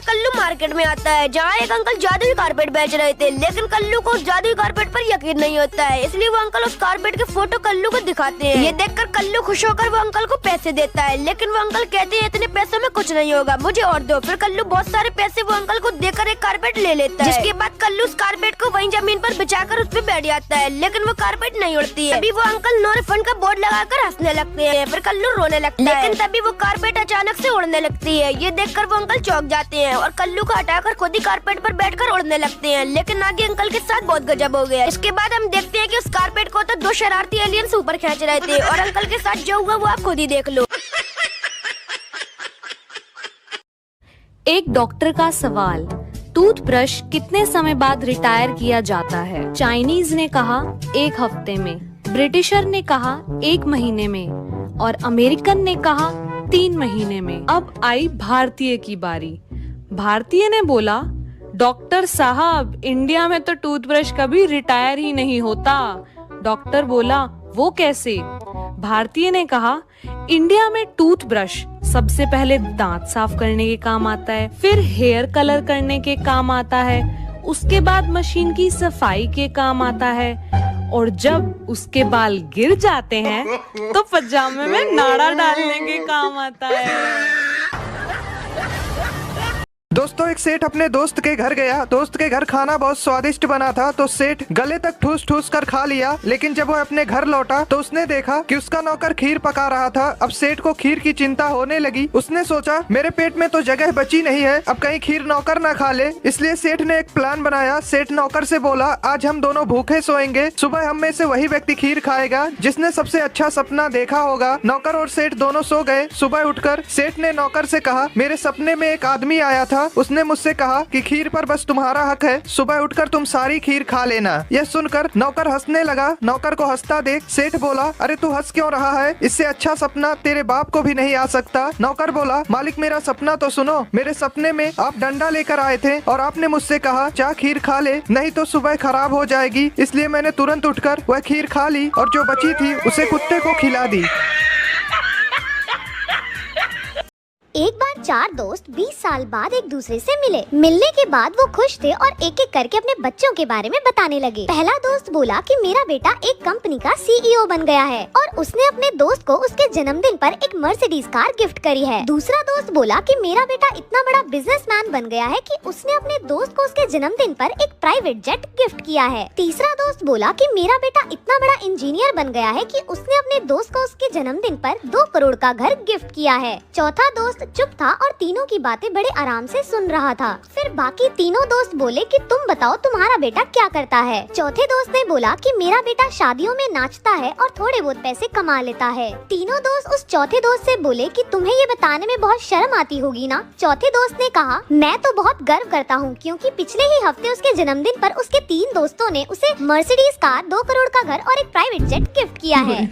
Kullu market में आता है जहाँ एक अंकल जादुई कारपेट बेच रहे थे, लेकिन कल्लू को उस जादुई कारपेट पर यकीन नहीं होता है, इसलिए वो अंकल उस कारपेट के फोटो कल्लू को दिखाते हैं। ये देखकर कल्लू खुश होकर वो अंकल को पैसे देता है, लेकिन वो अंकल कहते हैं इतने पैसों में कुछ नहीं होगा, मुझे और दो। फिर कल्लू बहुत सारे पैसे वो अंकल को देकर एक कारपेट ले लेता है, जिसके बाद कल्लू उस कारपेट को वहीं जमीन पर बिछाकर उस पर बैठ जाता है, लेकिन वो कारपेट नहीं उड़ती है। तभी वो अंकल नो रिफंड का बोर्ड लगाकर हंसने लगते हैं, फिर कल्लू रोने लगता है, लेकिन तभी वो कारपेट अचानक से उड़ने लगती है। ये देखकर वो अंकल चौंक जाते हैं और कल्लू को हटाकर खुद ही कारपेट पर बैठकर उड़ने लगते हैं, लेकिन आगे अंकल के साथ बहुत गजब हो गया। इसके बाद हम देखते हैं कि उस कारपेट को तो दो शरारती एलियंस ऊपर खींच रहे थे और अंकल के साथ जो हुआ वो आप खुद ही देख लो। एक डॉक्टर का सवाल, टूथब्रश कितने समय बाद रिटायर किया जाता है? चाइनीज ने कहा 1 हफ्ते में, ब्रिटिशर ने कहा 1 महीने में और अमेरिकन ने कहा 3 महीने में। अब आई भारतीय की बारी। भारतीय ने बोला, डॉक्टर साहब इंडिया में तो टूथब्रश कभी रिटायर ही नहीं होता। डॉक्टर बोला, वो कैसे? भारतीय ने कहा, इंडिया में टूथब्रश सबसे पहले दांत साफ करने के काम आता है, फिर हेयर कलर करने के काम आता है, उसके बाद मशीन की सफाई के काम आता है और जब उसके बाल गिर जाते हैं तो पजामे में नाड़ा डालने के काम आता है। दोस्तों, एक सेठ अपने दोस्त के घर गया। दोस्त के घर खाना बहुत स्वादिष्ट बना था तो सेठ गले तक ठूस ठूस कर खा लिया, लेकिन जब वो अपने घर लौटा तो उसने देखा कि उसका नौकर खीर पका रहा था। अब सेठ को खीर की चिंता होने लगी। उसने सोचा मेरे पेट में तो जगह बची नहीं है, अब कहीं खीर नौकर ना खा ले। इसलिए सेठ ने एक प्लान बनाया। सेठ नौकर से बोला, आज हम दोनों भूखे सोएंगे, सुबह हम में से वही व्यक्ति खीर खाएगा जिसने सबसे अच्छा सपना देखा होगा। नौकर और सेठ दोनों सो गए। सुबह उठकर सेठ ने नौकर से कहा, मेरे सपने में एक आदमी आया था, उसने मुझसे कहा कि खीर पर बस तुम्हारा हक है, सुबह उठकर तुम सारी खीर खा लेना। यह सुनकर नौकर हंसने लगा। नौकर को हंसता देख सेठ बोला, अरे तू हंस क्यों रहा है? इससे अच्छा सपना तेरे बाप को भी नहीं आ सकता। नौकर बोला, मालिक मेरा सपना तो सुनो। मेरे सपने में आप डंडा लेकर आए थे और आपने मुझसे कहा जा खीर खा ले, नहीं तो सुबह खराब हो जाएगी। इसलिए मैंने तुरंत उठकर वह खीर खा ली और जो बची थी उसे कुत्ते को खिला दी। एक बार 4 दोस्त 20 साल बाद एक दूसरे से मिले। मिलने के बाद वो खुश थे और एक एक करके अपने बच्चों के बारे में बताने लगे। पहला दोस्त बोला कि मेरा बेटा एक कंपनी का सीईओ बन गया है और उसने अपने दोस्त को उसके जन्मदिन पर एक मर्सिडीज कार गिफ्ट करी है। दूसरा दोस्त बोला कि मेरा बेटा इतना बड़ा बिजनेसमैन बन गया है कि उसने अपने दोस्त को उसके जन्मदिन पर एक प्राइवेट जेट गिफ्ट किया है। तीसरा दोस्त बोला कि मेरा बेटा इतना बड़ा इंजीनियर बन गया है कि उसने अपने दोस्त को उसके जन्मदिन पर 2 करोड़ का घर गिफ्ट किया है। चौथा दोस्त चुप था और तीनों की बातें बड़े आराम से सुन रहा था। फिर बाकी तीनों दोस्त बोले कि तुम बताओ तुम्हारा बेटा क्या करता है। चौथे दोस्त ने बोला कि मेरा बेटा शादियों में नाचता है और थोड़े बहुत पैसे कमा लेता है। तीनों दोस्त उस चौथे दोस्त से बोले कि तुम्हें ये बताने में बहुत शर्म आती होगी ना। चौथे दोस्त ने कहा, मैं तो बहुत गर्व करता हूँ क्योंकि पिछले ही हफ्ते उसके जन्मदिन पर उसके 3 दोस्तों ने उसे मर्सिडीज कार, 2 करोड़ का घर और एक प्राइवेट जेट गिफ्ट किया है।